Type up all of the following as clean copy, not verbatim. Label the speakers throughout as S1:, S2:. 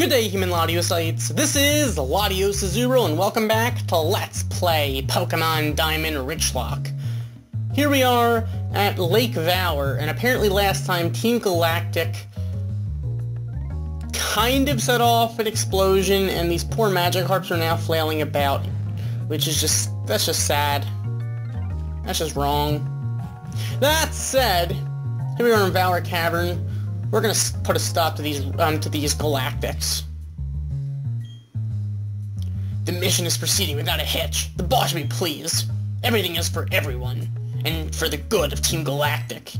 S1: Good day, human Latiosites. This is LatiosAzurill, and welcome back to Let's Play Pokemon Diamond Richlocke. Here we are at Lake Valor, and apparently last time Team Galactic kind of set off an explosion, and these poor Magikarps are now flailing about, which is that's just sad. That's just wrong. That said, here we are in Valor Cavern. We're gonna put a stop to these Galactics. The mission is proceeding without a hitch. The boss should be pleased. Everything is for everyone, and for the good of Team Galactic.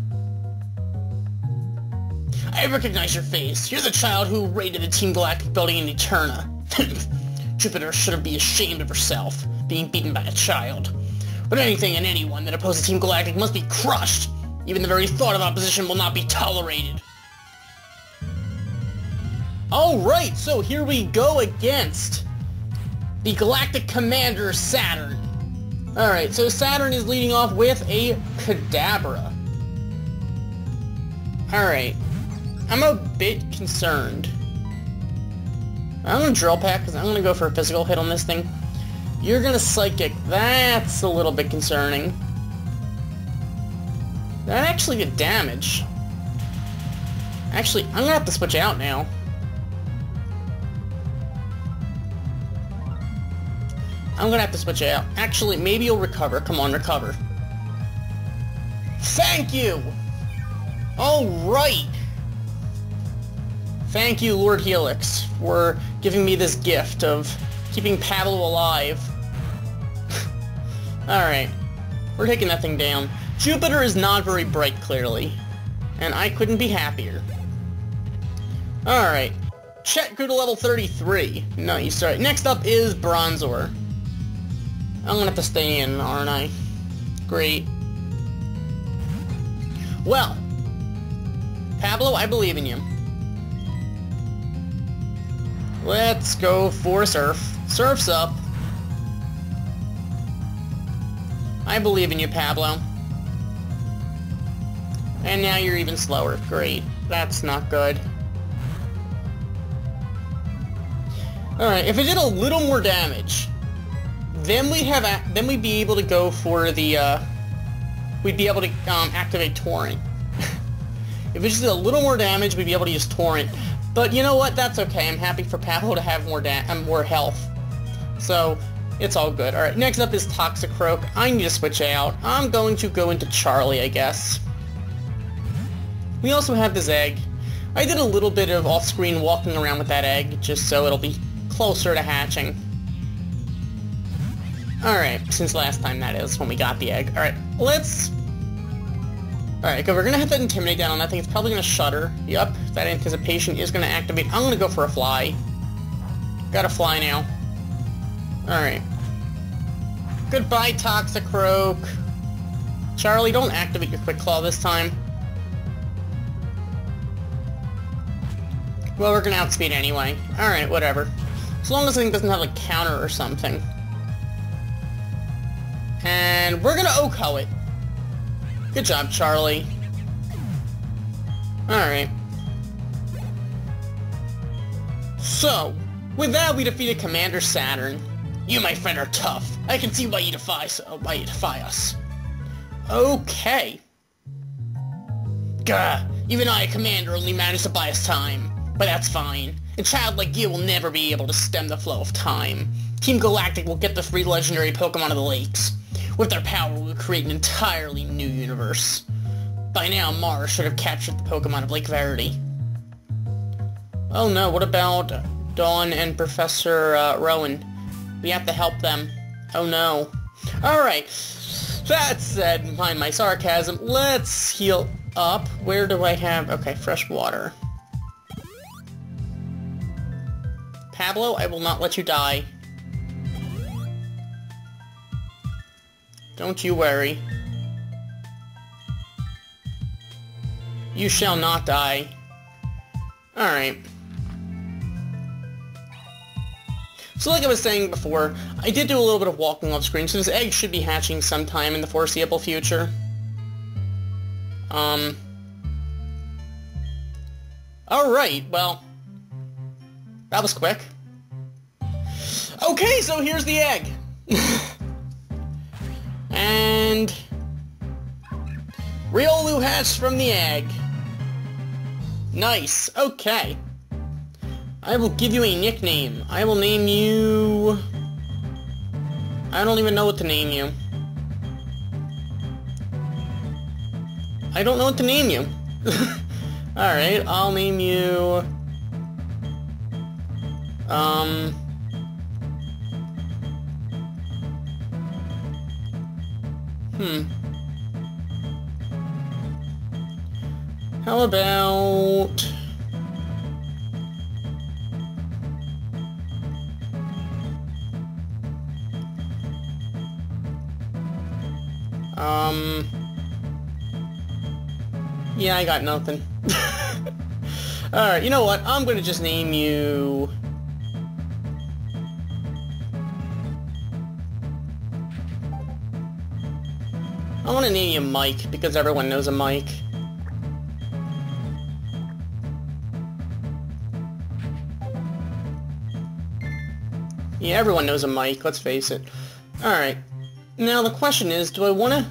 S1: I recognize your face. You're the child who raided the Team Galactic building in Eterna. Jupiter should be ashamed of herself, being beaten by a child. But anything and anyone that opposes Team Galactic must be crushed. Even the very thought of opposition will not be tolerated. Alright, so here we go against the Galactic Commander Saturn. Alright, so Saturn is leading off with a Kadabra. Alright, I'm a bit concerned. I'm gonna Drill Peck because I'm gonna go for a physical hit on this thing. You're gonna Psychic. That's a little bit concerning. That actually did damage. Actually, I'm gonna have to switch out now. I'm gonna have to switch out. Actually, maybe you'll recover. Come on, recover. Thank you! Alright! Thank you, Lord Helix, for giving me this gift of keeping Pablo alive. Alright. We're taking that thing down. Jupiter is not very bright, clearly. And I couldn't be happier. Alright. Chet grew to level 33. Nice. Alright, next up is Bronzor. I'm gonna have to stay in, aren't I? Great. Well, Pablo, I believe in you. Let's go for Surf. Surf's up. I believe in you, Pablo. And now you're even slower. Great. That's not good. Alright, if it did a little more damage, then we'd be able to go for the, we'd be able to, activate Torrent. If it just did a little more damage, we'd be able to use Torrent. But you know what? That's okay. I'm happy for Pablo to have more health. So, it's all good. Alright, next up is Toxicroak. I need to switch out. I'm going to go into Charlie, I guess. We also have this egg. I did a little bit of off-screen walking around with that egg, just so it'll be closer to hatching. Alright, since last time that is, when we got the egg. Alright, let's... Alright, okay, we're gonna have to Intimidate down on that thing. It's probably gonna Shudder. Yup, that Anticipation is gonna activate. I'm gonna go for a Fly. Gotta fly now. Alright. Goodbye, Toxicroak. Charlie, don't activate your Quick Claw this time. Well, we're gonna outspeed anyway. Alright, whatever. As long as the thing doesn't have a counter or something. And we're gonna OHKO it. Good job, Charlie. Alright. So, with that, we defeated Commander Saturn. You, my friend, are tough. I can see why you defy us. Okay. Gah, even I, Commander, only managed to buy us time. But that's fine. A child like you will never be able to stem the flow of time. Team Galactic will get the 3 legendary Pokemon of the lakes. With their power, we'll create an entirely new universe. By now, Mars should have captured the Pokemon of Lake Verity. Oh no, what about Dawn and Professor Rowan? We have to help them. Oh no. Alright, that said, mind my sarcasm, let's heal up. Where do I have... Okay, fresh water. Pablo, I will not let you die. Don't you worry. You shall not die. Alright. So like I was saying before, I did do a little bit of walking off screen, so this egg should be hatching sometime in the foreseeable future. Alright, well... That was quick. Okay, so here's the egg. And... Riolu hatched from the egg. Nice, okay. I will give you a nickname. I will name you... I don't even know what to name you. I don't know what to name you. Alright, I'll name you... How about... Yeah, I got nothing. Alright, you know what? I'm gonna just name you... I want to name you Mike, because everyone knows a Mike. Yeah, everyone knows a Mike, let's face it. Alright. Now the question is, do I want to...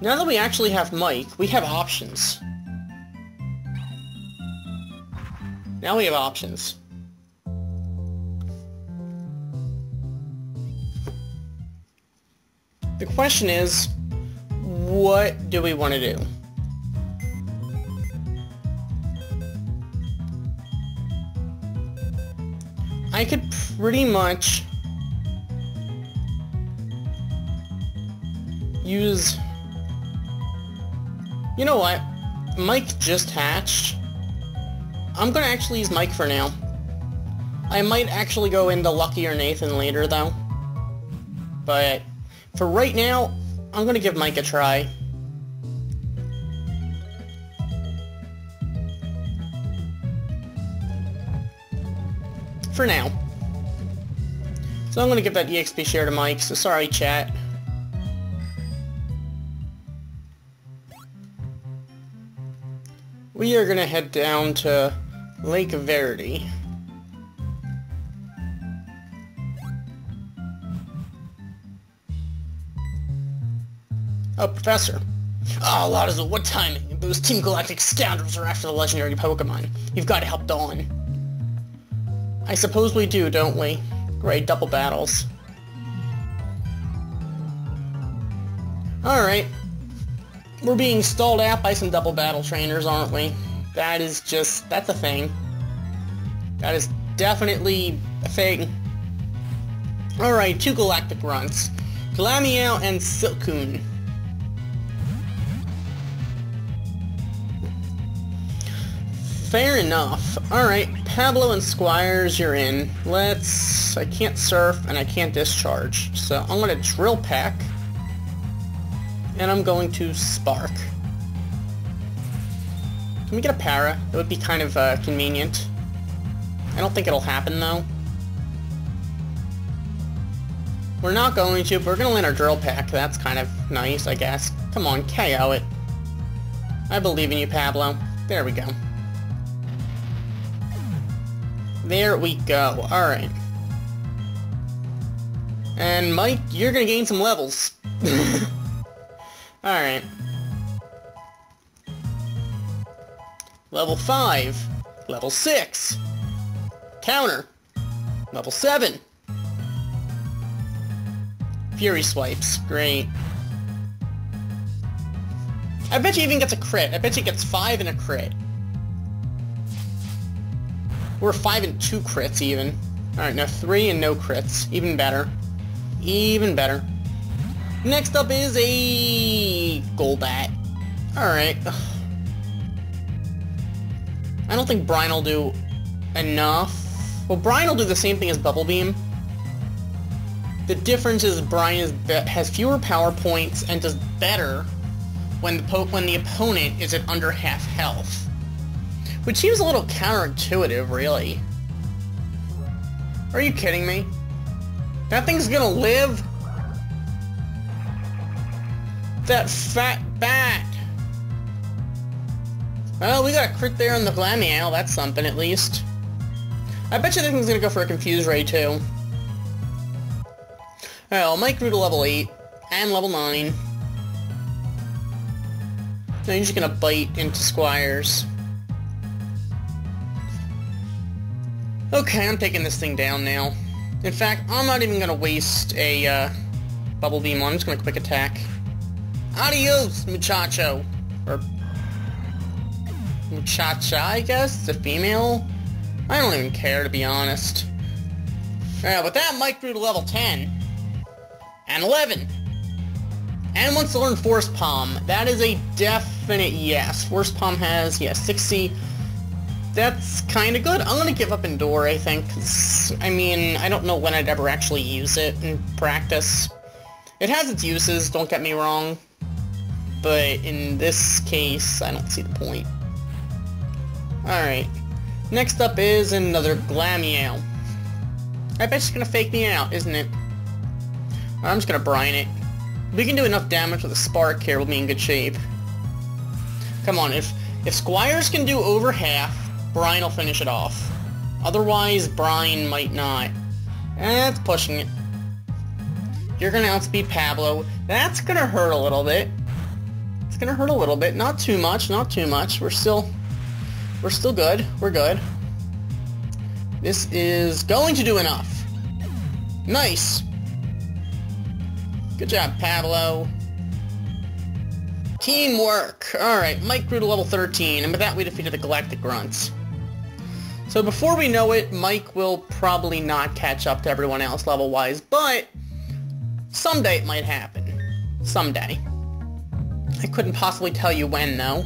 S1: Now that we actually have Mike, we have options. Now we have options. The question is, what do we want to do? I could pretty much use... You know what? Mike just hatched. I'm gonna actually use Mike for now. I might actually go into Lucky or Nathan later, though. But for right now, I'm gonna give Mike a try. For now. So I'm gonna give that EXP share to Mike, so sorry, chat. We are gonna head down to Lake Verity. Oh, Professor. Oh, Latiozurill, what timing? Those Team Galactic scoundrels are after the legendary Pokemon. You've got to help Dawn. I suppose we do, don't we? Great, double battles. Alright. We're being stalled out by some double battle trainers, aren't we? That is just... that's a thing. That is definitely a thing. Alright, 2 Galactic Grunts. Glameow and Silcoon. Fair enough. Alright, Pablo and Squires, you're in. Let's... I can't surf and I can't discharge. So I'm going to Drill Peck. And I'm going to Spark. Can we get a Para? That would be kind of convenient. I don't think it'll happen though. We're not going to, but we're going to land our Drill Peck. That's kind of nice, I guess. Come on, KO it. I believe in you, Pablo. There we go. There we go. Alright. And Mike, you're gonna gain some levels. Alright. Level 5. Level 6. Counter. Level 7. Fury Swipes. Great. I bet you even gets a crit. I bet you gets 5 and a crit. Or 5 and 2 crits, even. Alright, now 3 and no crits. Even better. Even better. Next up is a... Golbat. Alright. I don't think Brine will do enough. Well, Brine will do the same thing as Bubble Beam. The difference is Brine has fewer power points and does better when the opponent is at under half health. Which seems a little counterintuitive, really. Are you kidding me? That thing's gonna live? That fat bat! Well, we got a crit there on the Glameow, that's something at least. I bet you this thing's gonna go for a Confuse Ray, too. Alright, well, Mike grew to level 8, and level 9. Now he's just gonna bite into Squires. Okay, I'm taking this thing down now. In fact, I'm not even gonna waste a, Bubble Beam on. I'm just gonna quick attack. Adios, muchacho! Or... muchacha, I guess? It's a female? I don't even care, to be honest. Alright, with that, Mike grew to level 10. And 11. And wants to learn Force Palm. That is a definite yes. Force Palm has, yeah, 60. That's kind of good. I'm going to give up Endure, I think. 'Cause, I mean, I don't know when I'd ever actually use it in practice. It has its uses, don't get me wrong. But in this case, I don't see the point. Alright. Next up is another Glameow. I bet she's going to fake me out, isn't it? I'm just going to brine it. If we can do enough damage with a Spark here, we'll be in good shape. Come on, if Squires can do over half, Brine will finish it off. Otherwise, Brine might not. That's pushing it. You're going to outspeed Pablo. That's going to hurt a little bit. It's going to hurt a little bit. Not too much, not too much. We're still good. We're good. This is going to do enough. Nice. Good job, Pablo. Teamwork! Alright, Mike grew to level 13, and with that we defeated the Galactic Grunts. So before we know it, Mike will probably not catch up to everyone else level-wise, but someday it might happen. Someday. I couldn't possibly tell you when, though.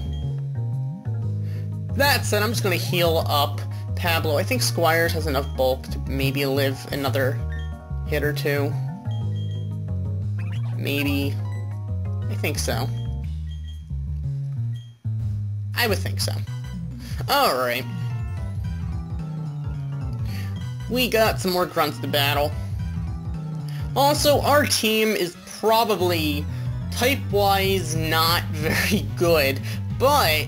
S1: That said, I'm just going to heal up Pablo. I think Squires has enough bulk to maybe live another hit or two. Maybe. I think so. I would think so. Alright. We got some more grunts to battle. Also, our team is probably, type-wise, not very good, but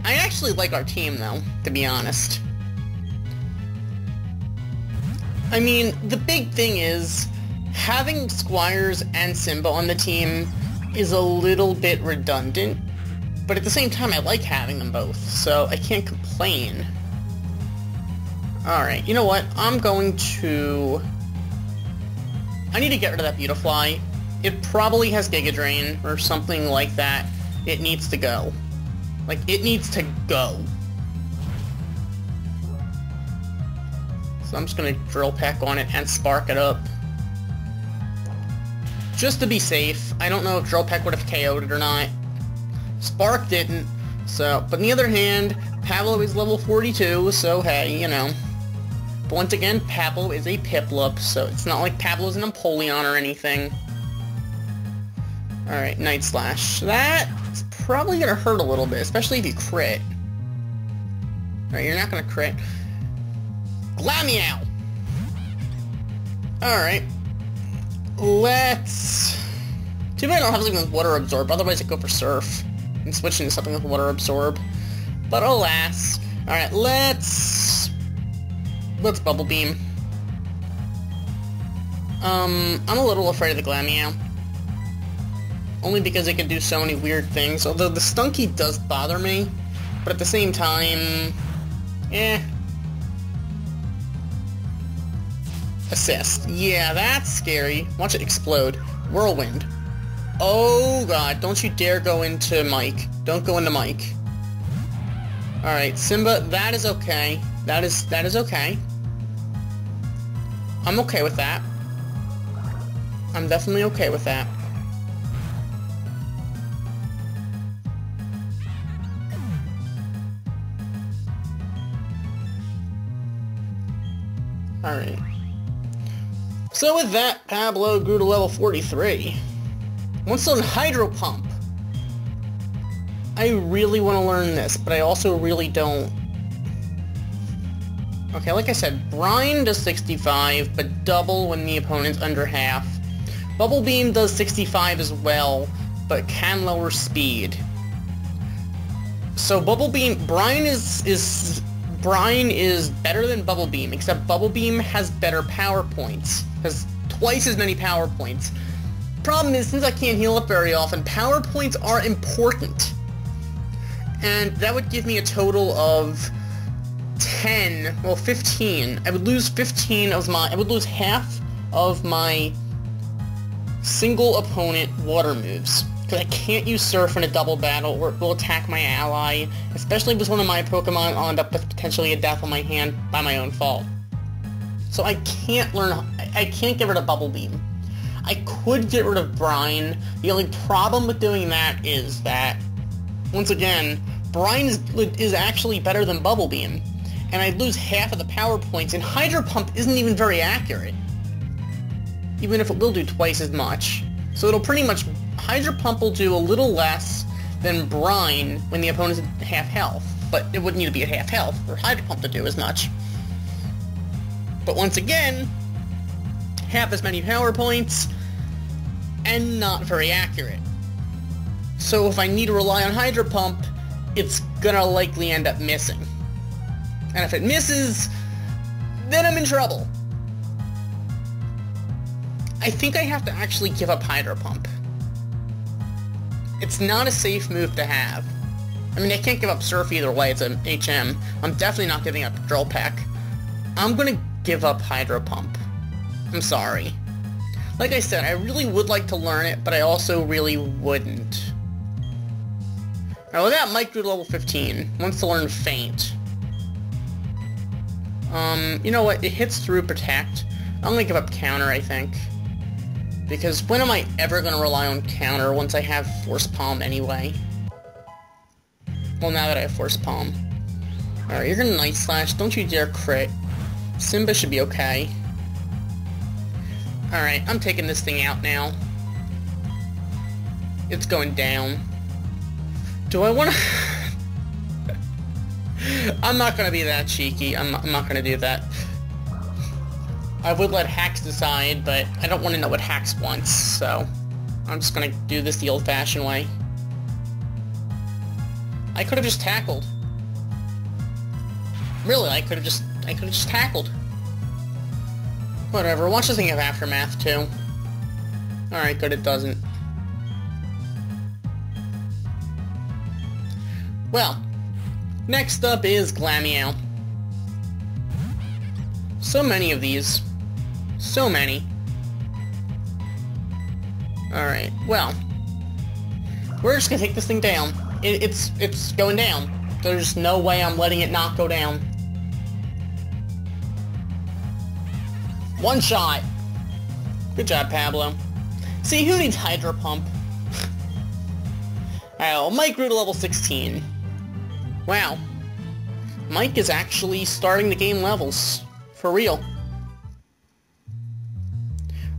S1: I actually like our team, though, to be honest. I mean, the big thing is, having Squires and Simba on the team is a little bit redundant, but at the same time I like having them both, so I can't complain. Alright, you know what? I need to get rid of that Beautifly. It probably has Giga Drain or something like that. It needs to go. Like, it needs to go. So I'm just gonna Drill Peck on it and Spark it up. Just to be safe. I don't know if Drill Peck would have KO'd it or not. Spark didn't. So, but on the other hand, Pablo is level 42, so hey, you know. But once again, Pablo is a Piplup, so it's not like Pablo's an Empoleon or anything. Alright, Night Slash. That's probably gonna hurt a little bit, especially if you crit. Alright, you're not gonna crit. Glameow! Alright. Let's... Too bad I don't have something with Water Absorb, otherwise I'd go for Surf. And switch into something with Water Absorb. But alas. Alright, let's Bubble Beam. I'm a little afraid of the Glameow. Only because it can do so many weird things, although the Stunky does bother me. But at the same time... Assist. Yeah, that's scary. Watch it explode. Whirlwind. Oh god, don't you dare go into Mike. Don't go into Mike. Alright, Simba, that is okay. That is okay. I'm okay with that. I'm definitely okay with that. Alright. So with that, Pablo grew to level 43. Wants to learn Hydro Pump. I really want to learn this, but I also really don't. Okay, like I said, Brine does 65, but double when the opponent's under half. Bubble Beam does 65 as well, but can lower speed. So Bubble Beam, Brine is Brine is better than Bubble Beam, except Bubble Beam has better power points. Has twice as many power points. Problem is, since I can't heal up very often, power points are important. And that would give me a total of 10, well 15. I would lose 15 of my, I would lose half of my single opponent water moves. Because I can't use Surf in a double battle or it will attack my ally, especially if one of my Pokemon will end up with potentially a death on my hand by my own fault. So I can't get rid of Bubble Beam. I could get rid of Brine. The only problem with doing that is that, once again, Brine is actually better than Bubble Beam, and I'd lose half of the power points, and Hydro Pump isn't even very accurate, even if it will do twice as much. So it'll pretty much, Hydro Pump will do a little less than Brine when the opponent's at half health, but it wouldn't need to be at half health for Hydro Pump to do as much. But once again, half as many power points, and not very accurate. So if I need to rely on Hydro Pump, it's gonna likely end up missing. And if it misses, then I'm in trouble. I think I have to actually give up Hydro Pump. It's not a safe move to have. I mean, I can't give up Surf either way, it's an HM. I'm definitely not giving up Drill Peck. I'm gonna give up Hydro Pump. I'm sorry. Like I said, I really would like to learn it, but I also really wouldn't. Alright, well that Mike grew to level 15. Wants to learn Faint. You know what? It hits through Protect. I'm gonna give up Counter, I think. Because when am I ever gonna rely on Counter once I have Force Palm anyway? Well, now that I have Force Palm. Alright, you're gonna Night Slash. Don't you dare crit. Simba should be okay. Alright, I'm taking this thing out now. It's going down. Do I wanna... I'm not gonna be that cheeky. I'm not gonna do that. I would let Hax decide, but I don't want to know what Hax wants, so I'm just gonna do this the old-fashioned way. I could have just tackled. Really, I could have just tackled. Whatever, watch this thing have Aftermath, too. Alright, good, it doesn't. Well, next up is Glameow. So many of these. So many. Alright, well. We're just gonna take this thing down. It's going down. There's no way I'm letting it not go down. One shot. Good job, Pablo. See, who needs Hydro Pump? Alright, well, Mike grew to level 16. Wow. Mike is actually starting to gain levels. For real.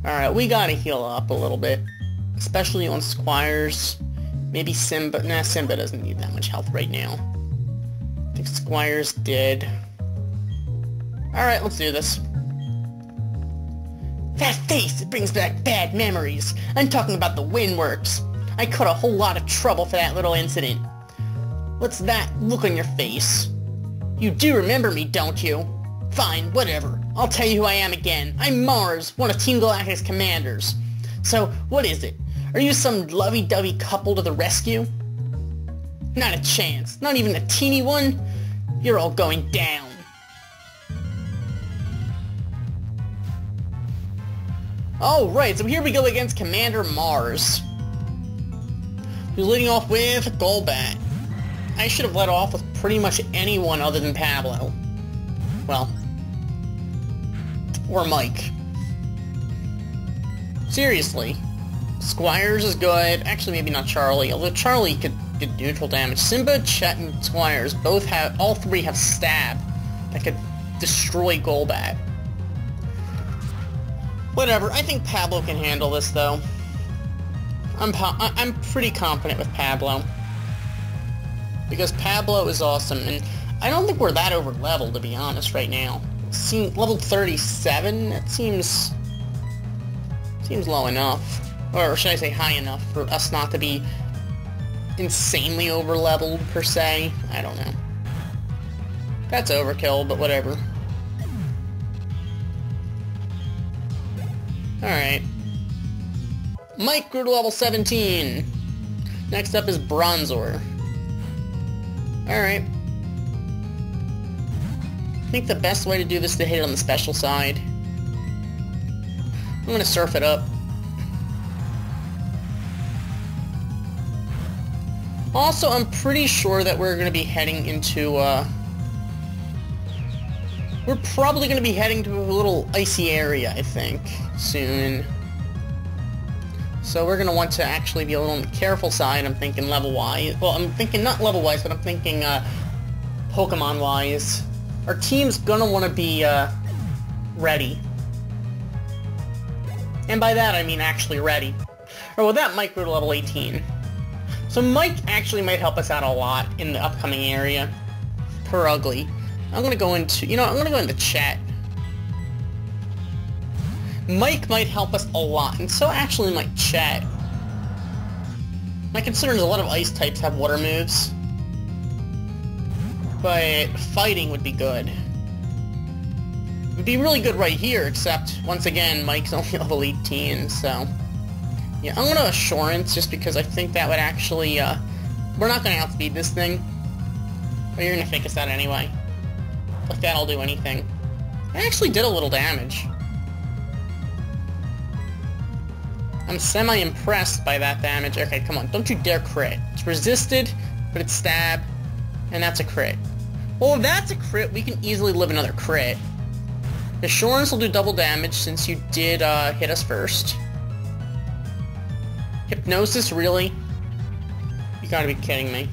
S1: Alright, we gotta heal up a little bit. Especially on Squires. Maybe Simba. Nah, Simba doesn't need that much health right now. I think Squires did. Alright, let's do this. That face, it brings back bad memories. I'm talking about the Windworks. I caught a whole lot of trouble for that little incident. What's that look on your face? You do remember me, don't you? Fine, whatever. I'll tell you who I am again. I'm Mars, one of Team Galactic's commanders. So, what is it? Are you some lovey-dovey couple to the rescue? Not a chance. Not even a teeny one? You're all going down. Oh, right, so here we go against Commander Mars. Who's leading off with Golbat. I should have led off with pretty much anyone other than Pablo. Well, or Mike. Seriously. Squires is good. Actually, maybe not Charlie, although Charlie could get neutral damage. Simba, Chet, and Squires all three have Stab that could destroy Golbat. Whatever, I think Pablo can handle this, though. I'm pretty confident with Pablo. Because Pablo is awesome, and I don't think we're that over-leveled, to be honest, right now. Level 37? That seems low enough. Or should I say high enough for us not to be insanely over-leveled, per se? I don't know. That's overkill, but whatever. Alright. Mike grew to level 17. Next up is Bronzor. Alright. I think the best way to do this is to hit it on the special side. I'm gonna surf it up. Also, I'm pretty sure that we're gonna be heading into, we're probably gonna be heading to a little icy area, I think, soon. So we're gonna want to actually be a little on the careful side, I'm thinking level-wise. Well, I'm thinking not level-wise, but I'm thinking, Pokemon-wise. Our team's gonna want to be, ready. And by that, I mean actually ready. Or well, that Mike grew to level 18. So Mike actually might help us out a lot in the upcoming area. Per ugly. I'm gonna go into, I'm gonna go into chat. Mike might help us a lot, and so actually might chat. My concern is a lot of ice types have water moves. But fighting would be good. It would be really good right here, except, once again, Mike's only level 18, so... Yeah, I'm gonna Assurance, just because I think that would actually, we're not gonna outspeed this thing. But you're gonna fake us out anyway. Like, that'll do anything. It actually did a little damage. I'm semi-impressed by that damage. Okay, come on, don't you dare crit. It's resisted, but it's stab, and that's a crit. Well, if that's a crit, we can easily live another crit. Assurance will do double damage since you did hit us first. Hypnosis, really? You gotta be kidding me.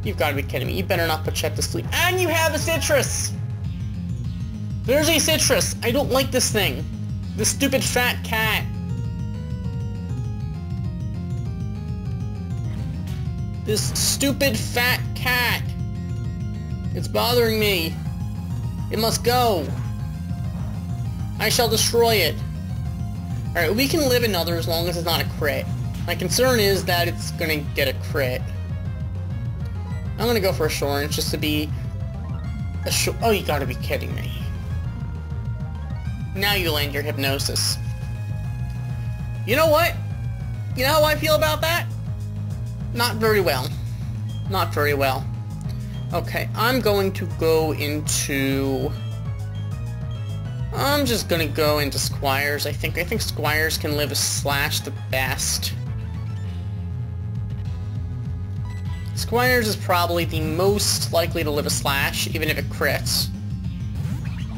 S1: You've gotta be kidding me. You better not put Chet to sleep. And you have a Citrus! There's a Citrus! I don't like this thing. This stupid fat cat. This stupid fat cat. It's bothering me. It must go. I shall destroy it. Alright, we can live another as long as it's not a crit. My concern is that it's gonna get a crit. I'm gonna go for Assurance just to be... Oh, you gotta be kidding me. Now you land your Hypnosis. You know what? You know how I feel about that? Not very well. Not very well. Okay, I'm going to go into... I'm just gonna go into Squires, I think. I think Squires can live a slash the best. Squires is probably the most likely to live a slash, even if it crits.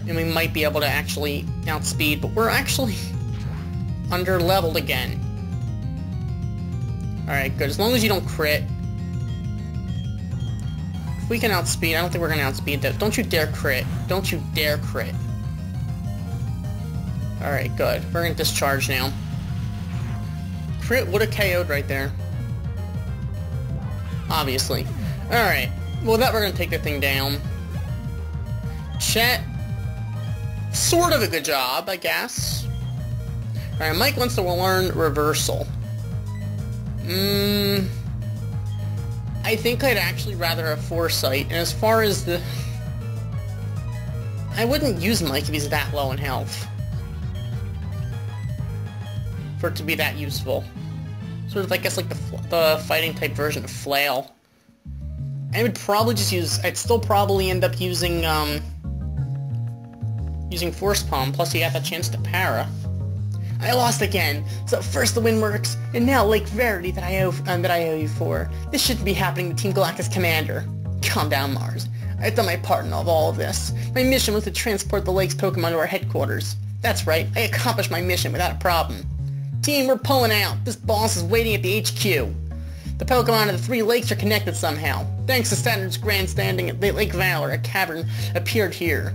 S1: And we might be able to actually outspeed, but we're actually under-leveled again. Alright, good. As long as you don't crit. If we can outspeed, I don't think we're gonna outspeed that. Don't you dare crit. Don't you dare crit. Alright, good. We're gonna discharge now. Crit would have KO'd right there. Obviously. Alright. Well, that we're gonna take the thing down. Chat. Sort of a good job, I guess. Alright, Mike wants to learn Reversal. I think I'd actually rather have Foresight, and as far as the... I wouldn't use Mike if he's that low in health. For it to be that useful. Sort of, I guess, like the fighting type version of Flail. I would probably just use... I'd still probably end up using, using Force Palm, plus you got that chance to para. I lost again. So first the Windworks, and now Lake Verity that I owe you for. This shouldn't be happening to Team Galactus Commander. Calm down, Mars. I've done my part in all of this. My mission was to transport the lake's Pokemon to our headquarters. That's right, I accomplished my mission without a problem. Team, we're pulling out. This boss is waiting at the HQ. The Pokemon of the 3 lakes are connected somehow. Thanks to Saturn's grandstanding at Lake Valor, a cavern appeared here.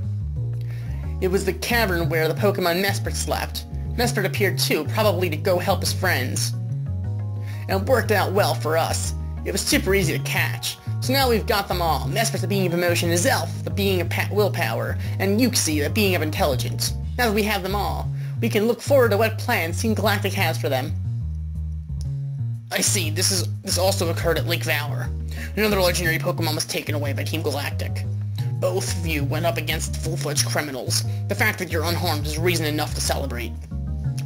S1: It was the cavern where the Pokemon Mesprit slept. Mesprit appeared too, probably to go help his friends. And it worked out well for us. It was super easy to catch. So now we've got them all. Mesprit, the being of emotion, is Elf, the being of willpower, and Uxie, the being of intelligence. Now that we have them all, we can look forward to what plans Team Galactic has for them. I see. This also occurred at Lake Valor. Another legendary Pokemon was taken away by Team Galactic. Both of you went up against full-fledged criminals. The fact that you're unharmed is reason enough to celebrate.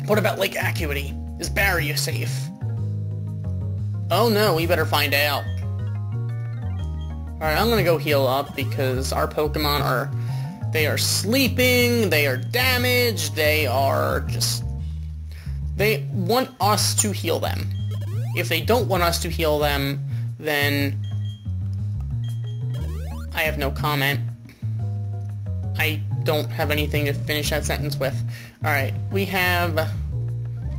S1: What about Lake Acuity? Is Barrier safe? Oh no, we better find out. Alright, I'm gonna go heal up because our Pokemon are... They are sleeping, they are damaged, they are just... They want us to heal them. If they don't want us to heal them, then... I have no comment. I don't have anything to finish that sentence with. Alright, we have...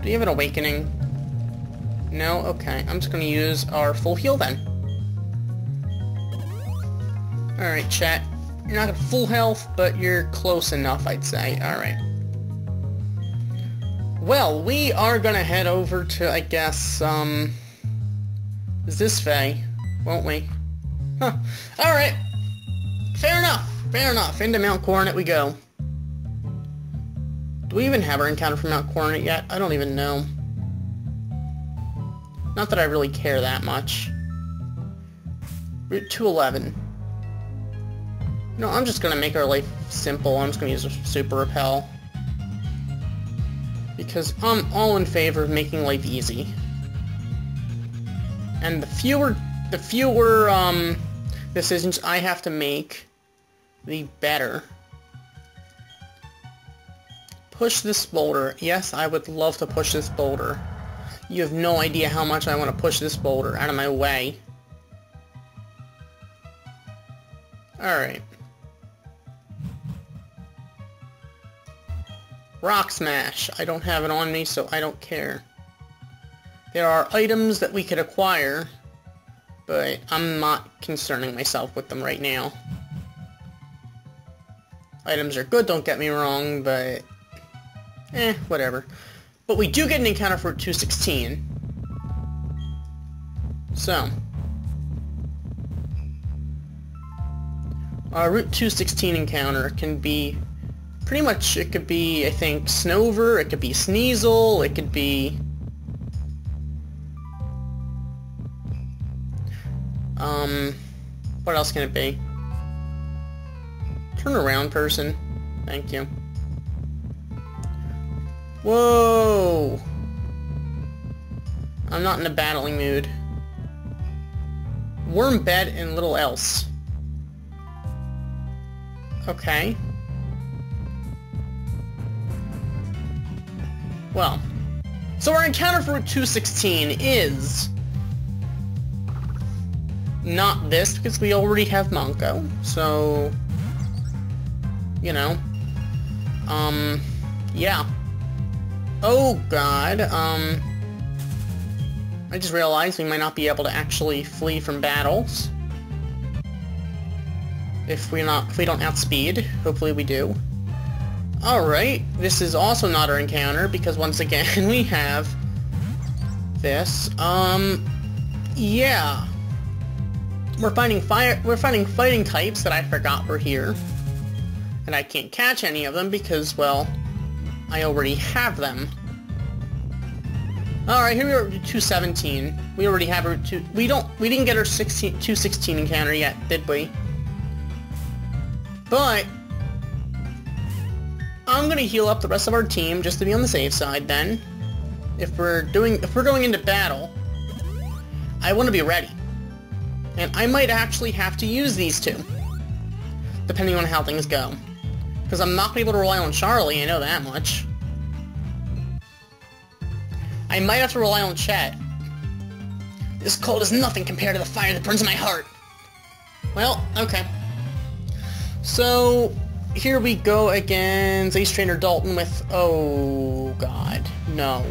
S1: Do you have an Awakening? No? Okay, I'm just gonna use our full heal then. Alright, chat. You're not at full health, but you're close enough, I'd say. Alright. Well, we are gonna head over to, I guess, is this Faye? Won't we? Huh. Alright. Fair enough. Fair enough. Into Mount Coronet we go. Do we even have our encounter for Mount Coronet yet? I don't even know. Not that I really care that much. Route 211. No, I'm just gonna make our life simple. I'm just gonna use a Super Repel. Because I'm all in favor of making life easy. And the fewer decisions I have to make, the better. Push this boulder. Yes, I would love to push this boulder. You have no idea how much I want to push this boulder out of my way. Alright. Rock Smash. I don't have it on me, so I don't care. There are items that we could acquire, but I'm not concerning myself with them right now. Items are good, don't get me wrong, but... whatever. But we do get an encounter for Route 216. So... Route 216 encounter can be... Pretty much, it could be, I think, Snover, it could be Sneasel, it could be... What else can it be? Turn around, person. Thank you. Whoa! I'm not in a battling mood. Wormbed and little else. Okay. Well, so our encounter for Route 216 is... not this, because we already have Monko, so... You know. Yeah. Oh god, I just realized we might not be able to actually flee from battles. If we don't outspeed. Hopefully we do. Alright, this is also not our encounter, because once again we have this. Yeah. We're finding fighting types that I forgot were here. And I can't catch any of them because, well, I already have them. Alright, here we are at 217. We already have our 2... We didn't get our 216 encounter yet, did we? But I'm gonna heal up the rest of our team just to be on the safe side then. If we're going into battle, I want to be ready. And I might actually have to use these two, depending on how things go. Because I'm not going to be able to rely on Charlie, I know that much. I might have to rely on Chet. This cold is nothing compared to the fire that burns in my heart. Well, okay. So, here we go against Ace Trainer Dalton with... Oh, God. No.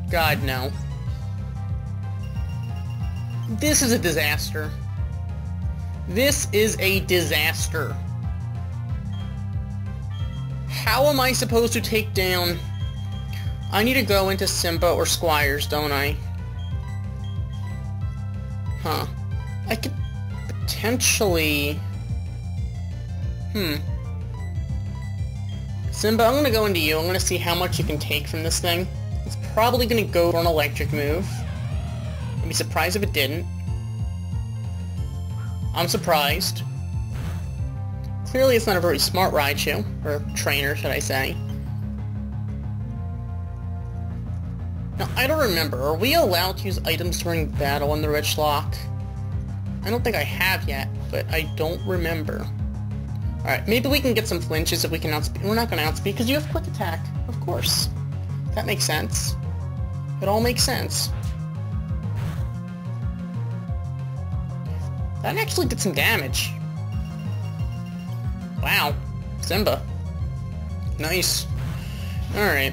S1: God, no. This is a disaster. This is a disaster. How am I supposed to take down... I need to go into Simba or Squires, don't I? Huh. I could potentially... Simba, I'm gonna go into you. I'm gonna see how much you can take from this thing. It's probably gonna go for an electric move. I'd be surprised if it didn't. I'm surprised. Clearly it's not a very smart Raichu, or trainer, should I say. Now, I don't remember, are we allowed to use items during battle in the Richlocke? I don't think I have yet, but I don't remember. Alright, maybe we can get some flinches if we can outspeed. We're not going to outspeed because you have quick attack, of course. That makes sense. It all makes sense. That actually did some damage. Wow. Simba. Nice. Alright.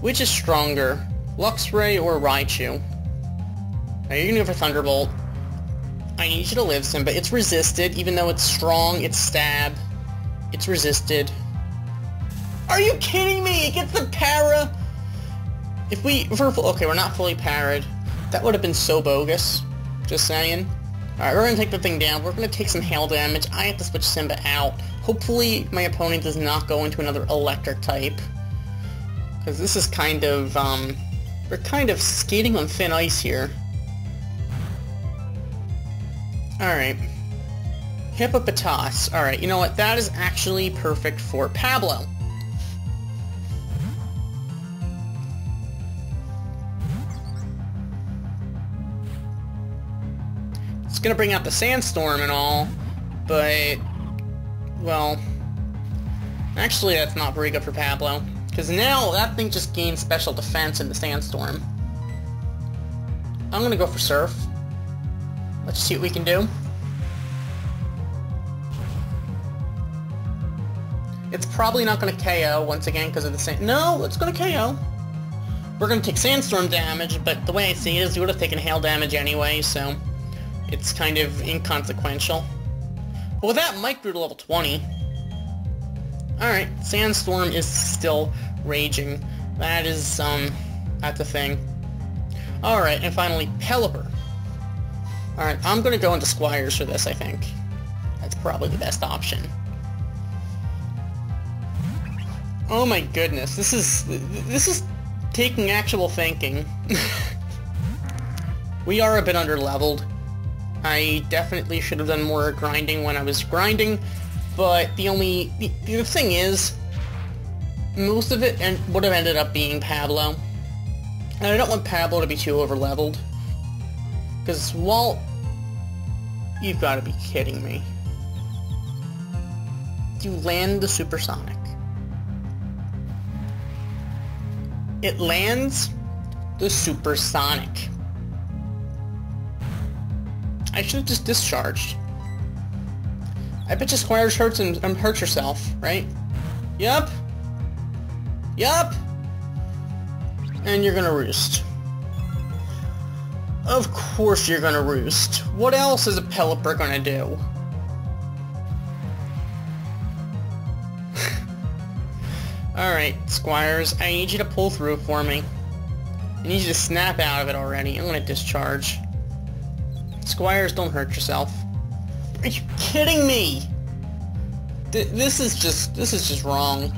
S1: Which is stronger? Luxray or Raichu? Now you're gonna go for Thunderbolt. I need you to live, Simba. It's resisted, even though it's strong, it's stab. It's resisted. Are you kidding me? It gets the para! Okay, we're not fully parried. That would have been so bogus. Just saying. Alright, we're gonna take the thing down. We're gonna take some hail damage. I have to switch Simba out. Hopefully my opponent does not go into another electric type. Because this is kind of, we're kind of skating on thin ice here. Alright. Hippopotas. Alright, you know what? That is actually perfect for Pablo. It's gonna bring out the Sandstorm and all, but, well, actually that's not very good for Pablo. Because now that thing just gains special defense in the Sandstorm. I'm gonna go for Surf. Let's see what we can do. It's probably not gonna KO once again because of the same. No, it's gonna KO. We're gonna take Sandstorm damage, but the way I see it is we would have taken hail damage anyway, so it's kind of inconsequential. But with that, Mike grew to level 20. Alright, Sandstorm is still raging. That is, that's a thing. Alright, and finally, Pelipper. Alright, I'm gonna go into Squires for this, I think. That's probably the best option. Oh my goodness, this is taking actual thinking. We are a bit under-leveled. I definitely should have done more grinding when I was grinding, but the thing is, most of it would have ended up being Pablo. And I don't want Pablo to be too over-leveled. Because, Walt, you've got to be kidding me. You land the Supersonic. It lands the Supersonic. I should have just discharged. I bet you Squires hurts yourself, right? Yup. Yup. And you're gonna roost. Of course you're gonna roost. What else is a Pelipper gonna do? Alright, Squires, I need you to pull through for me. I need you to snap out of it already. I'm gonna discharge. Squires, don't hurt yourself. Are you kidding me? This is just wrong.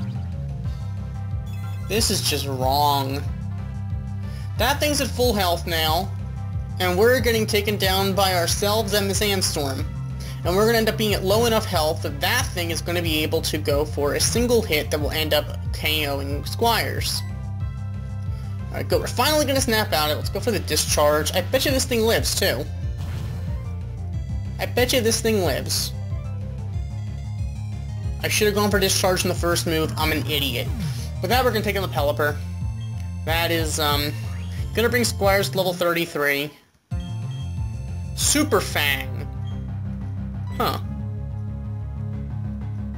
S1: This is just wrong. That thing's at full health now, and we're getting taken down by ourselves and the Sandstorm. And we're going to end up being at low enough health that that thing is going to be able to go for a single hit that will end up KOing Squires. Alright, good. We're finally going to snap out of it. Let's go for the discharge. I bet you this thing lives, too. I bet you this thing lives. I should have gone for discharge in the first move. I'm an idiot. With that, we're going to take on the Pelipper. That is, going to bring Squires to level 33. Super Fang. Huh.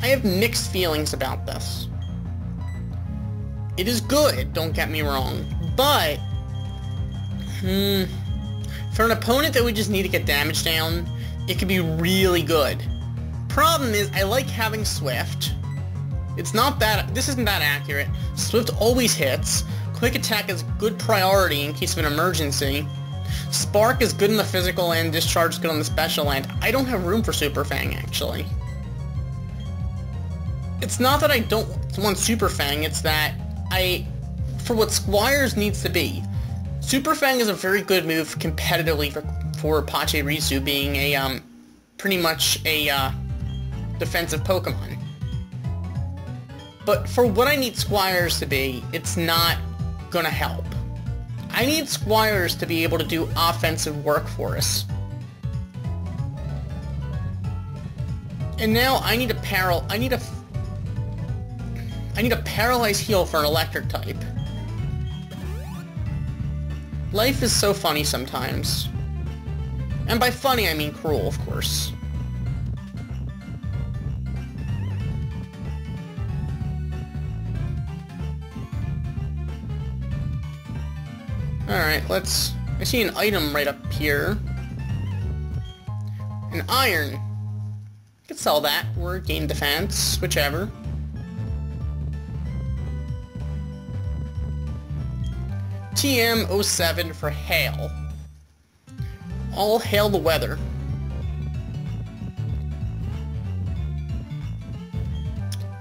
S1: I have mixed feelings about this. It is good, don't get me wrong, but for an opponent that we just need to get damage down, it could be really good. Problem is, I like having Swift. It's not that, this isn't that accurate. Swift always hits. Quick Attack is good priority in case of an emergency. Spark is good in the physical end, Discharge is good on the special end. I don't have room for Super Fang, actually. It's not that I don't want Super Fang, it's that for what Squires needs to be. Super Fang is a very good move competitively for Pachirisu being a, pretty much a, defensive Pokemon. But for what I need Squires to be, it's not gonna help. I need Squires to be able to do offensive work for us. And now I need a Paralyze Heal for an electric type. Life is so funny sometimes. And by funny I mean cruel, of course. Alright, I see an item right up here. An iron. I could sell that, or gain defense, whichever. TM07 for hail. All hail the weather.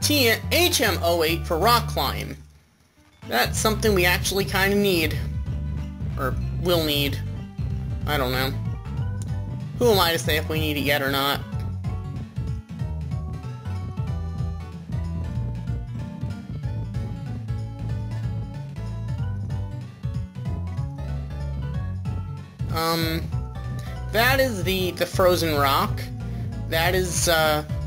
S1: HM08 for rock climb. That's something we actually kind of need. Or will need. I don't know. Who am I to say if we need it yet or not? That is the frozen rock. That is,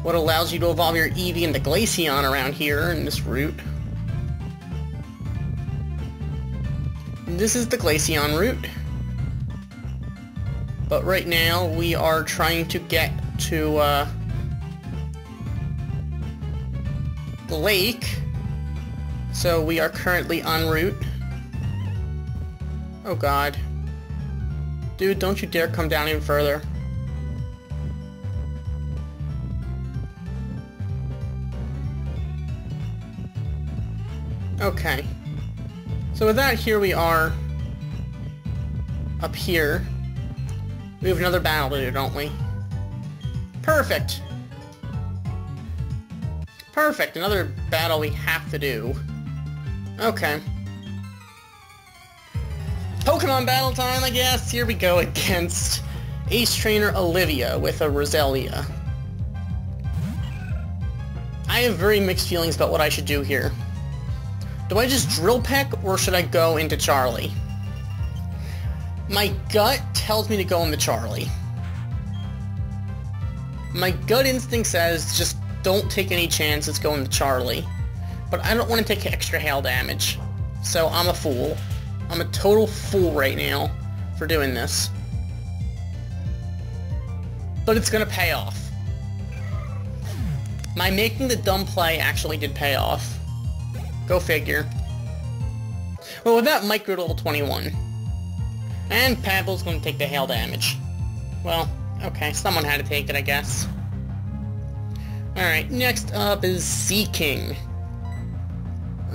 S1: what allows you to evolve your Eevee into Glaceon around here in this route. And this is the Glaceon route. But right now, we are trying to get to, the lake. So we are currently en route. Oh god. Dude, don't you dare come down even further. Okay. So with that, here we are. Up here. We have another battle to do, don't we? Perfect! Perfect! Another battle we have to do. Okay. Pokemon battle time, I guess. Here we go against Ace Trainer Olivia with a Roselia. I have very mixed feelings about what I should do here. Do I just Drill Peck, or should I go into Charlie? My gut tells me to go into Charlie. My gut instinct says just don't take any chances, go into Charlie. But I don't want to take extra hail damage. So I'm a fool. I'm a total fool right now for doing this. But it's gonna pay off. My making the dumb play actually did pay off. Go figure. Well, with that, Mike grew to level 21. And Pabble's gonna take the hail damage. Well, okay, someone had to take it, I guess. Alright, next up is Seaking.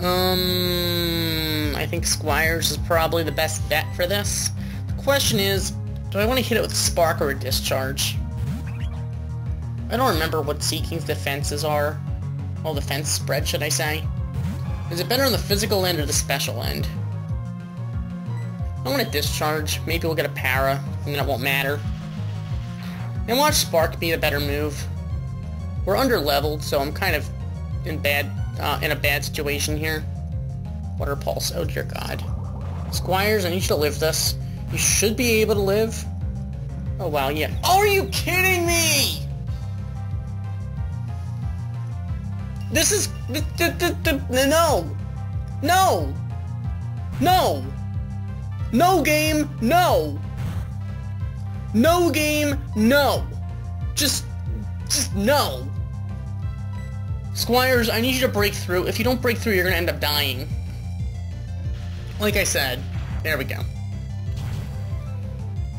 S1: I think Squires is probably the best bet for this. The question is, do I want to hit it with a Spark or a Discharge? I don't remember what Seaking's defenses are. Well, defense spread, should I say. Is it better on the physical end or the special end? I want to Discharge. Maybe we'll get a Para, and then it won't matter. And watch Spark be a better move. We're under-leveled, so I'm kind of in a bad situation here. Water Pulse. Oh dear god. Squires, I need you to live this. You should be able to live. Oh wow, yeah. Are you kidding me?! This is... No! No! No! No game, no! No game, no! Just no! Squires, I need you to break through. If you don't break through, you're gonna end up dying. Like I said. There we go.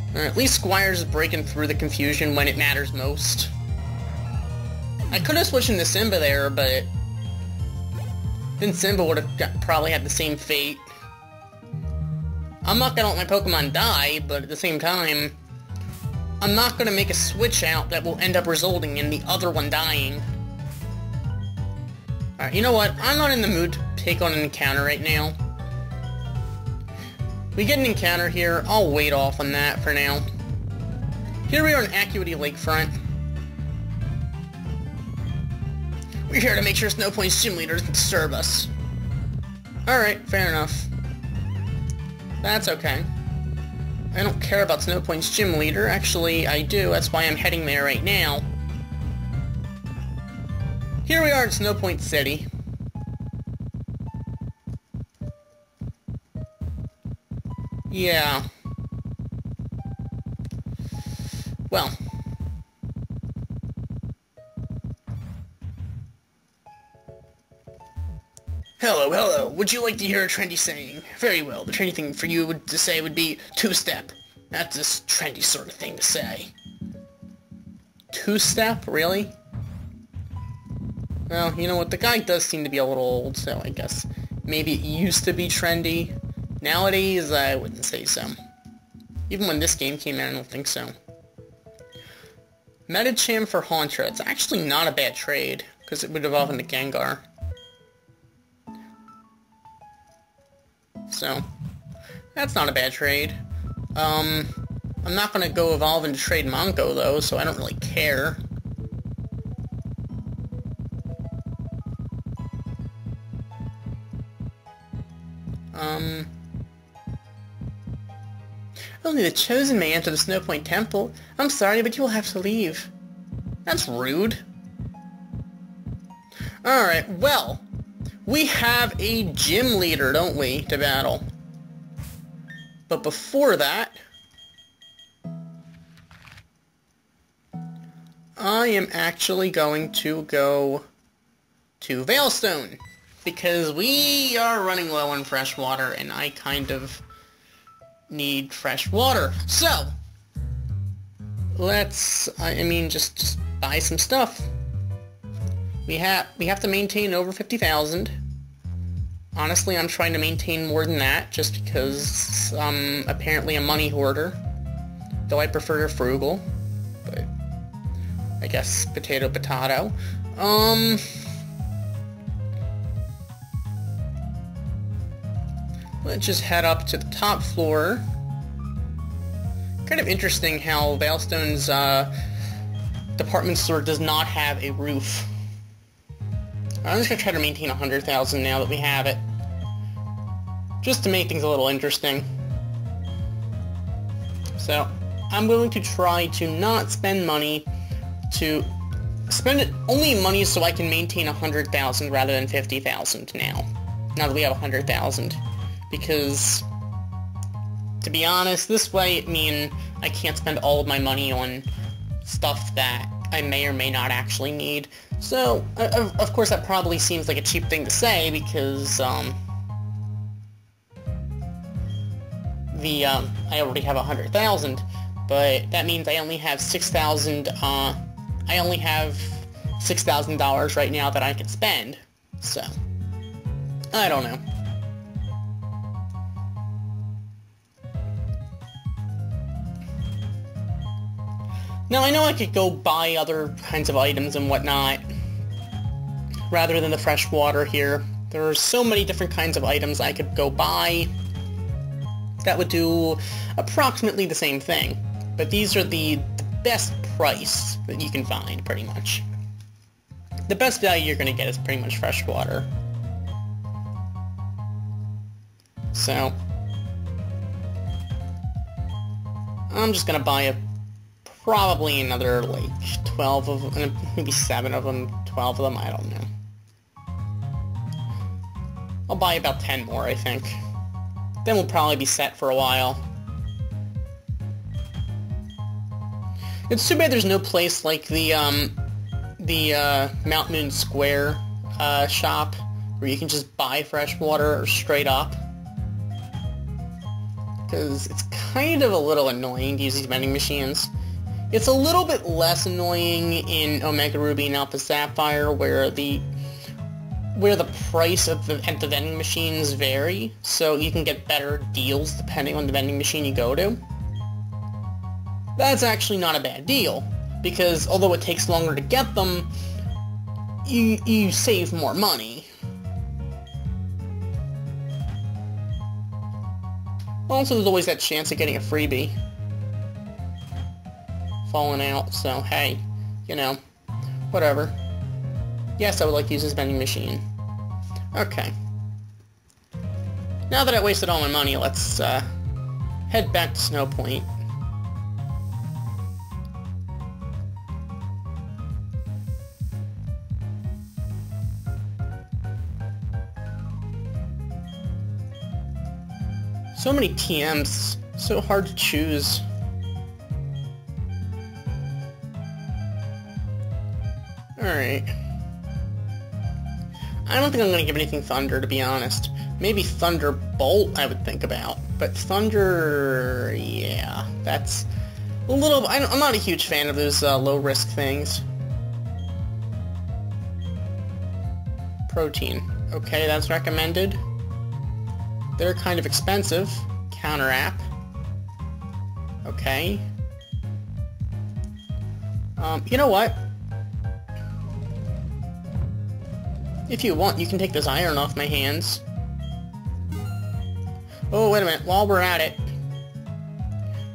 S1: Alright, at least Squires is breaking through the confusion when it matters most. I could have switched into Simba there, but then Simba would have probably had the same fate. I'm not gonna let my Pokemon die, but at the same time, I'm not gonna make a switch out that will end up resulting in the other one dying. Alright, you know what? I'm not in the mood to take on an encounter right now. We get an encounter here. I'll wait off on that for now. Here we are on Acuity Lakefront. We're here to make sure Snowpoint's gym leader doesn't disturb us. Alright, fair enough. That's okay. I don't care about Snowpoint's gym leader. Actually, I do. That's why I'm heading there right now. Here we are in Snowpoint City. Yeah. Well. Hello, hello. Would you like to hear a trendy saying? Very well. The trendy thing for you to say would be two-step. That's a trendy sort of thing to say. Two-step? Really? Well, you know what? The guy does seem to be a little old, so I guess maybe it used to be trendy. Nowadays, I wouldn't say so. Even when this game came out, I don't think so. Medicham for Haunter. It's actually not a bad trade, because it would evolve into Gengar. So, that's not a bad trade. I'm not going to go evolve into trade Monko, though, so I don't really care. Only the chosen may enter the Snowpoint Temple. I'm sorry, but you will have to leave. That's rude. Alright, well, we have a gym leader, don't we, to battle. But before that, I am actually going to go to Veilstone, because we are running low on fresh water, and I kind of need fresh water. So, let's, just buy some stuff. We have to maintain over 50,000. Honestly, I'm trying to maintain more than that, just because I'm apparently a money hoarder. Though I prefer frugal, but I guess potato. Let's just head up to the top floor. Kind of interesting how Veilstone's department store does not have a roof. I'm just going to try to maintain 100,000 now that we have it. Just to make things a little interesting. So, I'm going to try to not spend money to... spend only money so I can maintain 100,000 rather than 50,000 now. Now that we have 100,000. Because, to be honest, this way, I can't spend all of my money on stuff that I may or may not actually need. So, of course, that probably seems like a cheap thing to say, because, I already have 100,000, but that means I only have 6,000, I only have $6,000 right now that I can spend, so, I don't know. Now, I know I could go buy other kinds of items and whatnot, rather than the fresh water here. There are so many different kinds of items I could go buy that would do approximately the same thing. But these are the best price that you can find, pretty much. The best value you're going to get is pretty much fresh water. So, I'm just going to buy probably another, like, 12 of them, maybe 7 of them, 12 of them, I don't know. I'll buy about 10 more, I think. Then we'll probably be set for a while. It's too bad there's no place like the Mount Moon Square shop, where you can just buy fresh water straight up. Because it's kind of a little annoying to use these vending machines. It's a little bit less annoying in Omega Ruby and Alpha Sapphire, where the price of the vending machines vary, so you can get better deals depending on the vending machine you go to. That's actually not a bad deal, because although it takes longer to get them, you save more money. Also, there's always that chance of getting a freebie falling out, so hey, you know, whatever. Yes, I would like to use this vending machine. Okay. Now that I wasted all my money, let's head back to Snow Point. So many TMs, so hard to choose. Alright. I don't think I'm gonna give anything Thunder, to be honest. Maybe Thunderbolt I would think about. But Thunder... yeah, that's a little... I'm not a huge fan of those low-risk things. Protein. Okay, that's recommended. They're kind of expensive. Counter app. Okay. You know what? If you want, you can take this iron off my hands. Oh, wait a minute. While we're at it,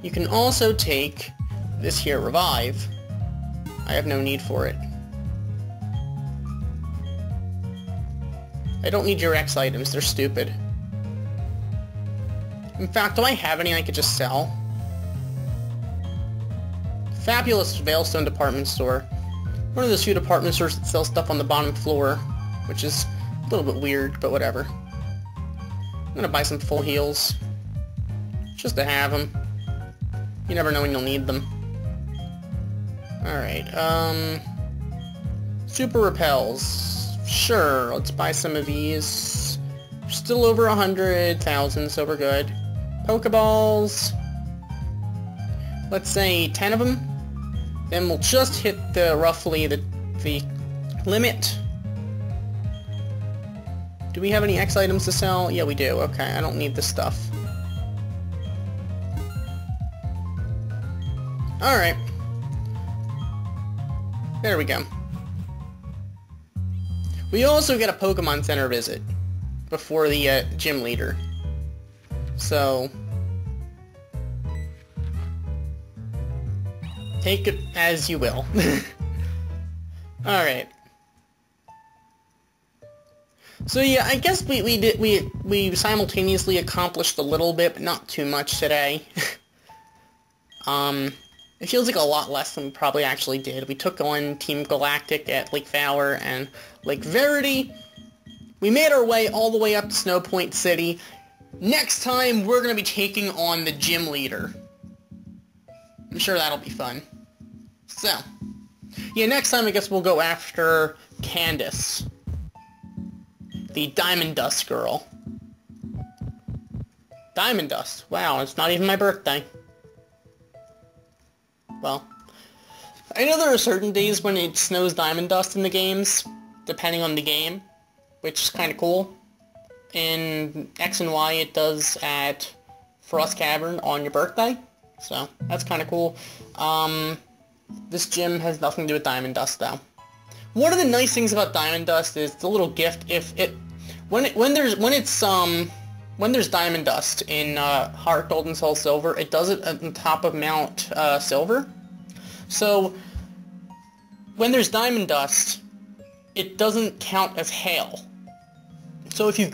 S1: you can also take this here Revive. I have no need for it. I don't need your X items. They're stupid. In fact, do I have any I could just sell? Fabulous Veilstone department store. One of those few department stores that sells stuff on the bottom floor, which is a little bit weird, but whatever. I'm gonna buy some full heals, just to have them. You never know when you'll need them. Alright, Super Repels. Sure, let's buy some of these. We're still over 100,000, so we're good. Pokeballs. Let's say 10 of them. Then we'll just hit the roughly the limit. Do we have any X items to sell? Yeah, we do. Okay, I don't need this stuff. Alright. There we go. We also get a Pokemon Center visit before the gym leader. So... take it as you will. Alright. So yeah, I guess we simultaneously accomplished a little bit, but not too much today. It feels like a lot less than we probably actually did. We took on Team Galactic at Lake Valor and Lake Verity. We made our way all the way up to Snow Point City. Next time, we're going to be taking on the gym leader. I'm sure that'll be fun. So, yeah, next time I guess we'll go after Candace. The Diamond Dust girl. Diamond Dust. Wow, it's not even my birthday. Well, I know there are certain days when it snows Diamond Dust in the games, depending on the game, which is kind of cool. In X and Y, it does at Frost Cavern on your birthday, so that's kind of cool. This gym has nothing to do with Diamond Dust, though. One of the nice things about Diamond Dust is the little gift. When there's Diamond Dust in Heart Gold and Soul Silver, it does it on top of Mount Silver. So when there's Diamond Dust, it doesn't count as hail. So if you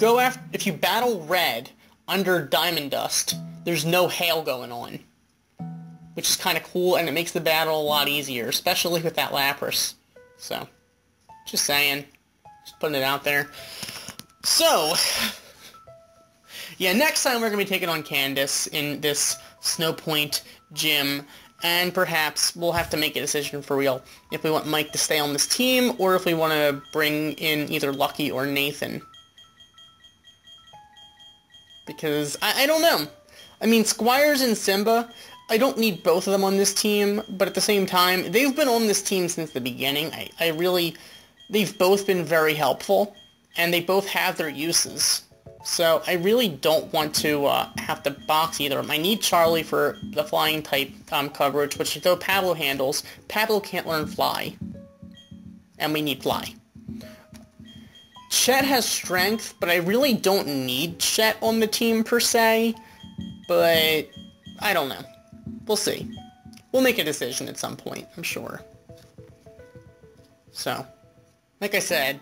S1: battle Red under Diamond Dust, there's no hail going on, which is kind of cool, and it makes the battle a lot easier, especially with that Lapras. So, just saying, just putting it out there. So, yeah, next time we're going to be taking on Candace in this Snow Point gym, and perhaps we'll have to make a decision for real if we want Mike to stay on this team, or if we want to bring in either Lucky or Nathan. Because, I don't know. I mean, Squires and Simba, I don't need both of them on this team, but at the same time, they've been on this team since the beginning. They've both been very helpful, and they both have their uses. So I really don't want to have to box either of them. I need Charlie for the flying type coverage, which though Pablo handles, Pablo can't learn Fly. And we need Fly. Chet has strength, but I really don't need Chet on the team per se. but I don't know. We'll see. We'll make a decision at some point, I'm sure. So, like I said,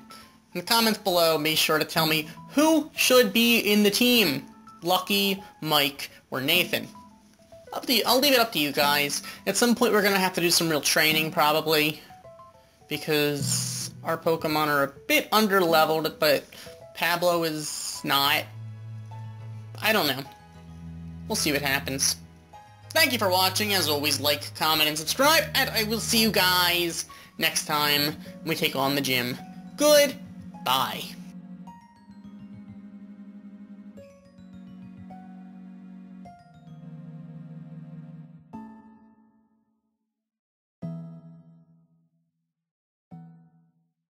S1: in the comments below, be sure to tell me who should be in the team. Lucky, Mike, or Nathan. I'll leave it up to you guys. At some point we're going to have to do some real training, probably. Because our Pokemon are a bit underleveled, but Pablo is not. I don't know. We'll see what happens. Thank you for watching. As always, like, comment, and subscribe. And I will see you guys next time we take on the gym. Goodbye.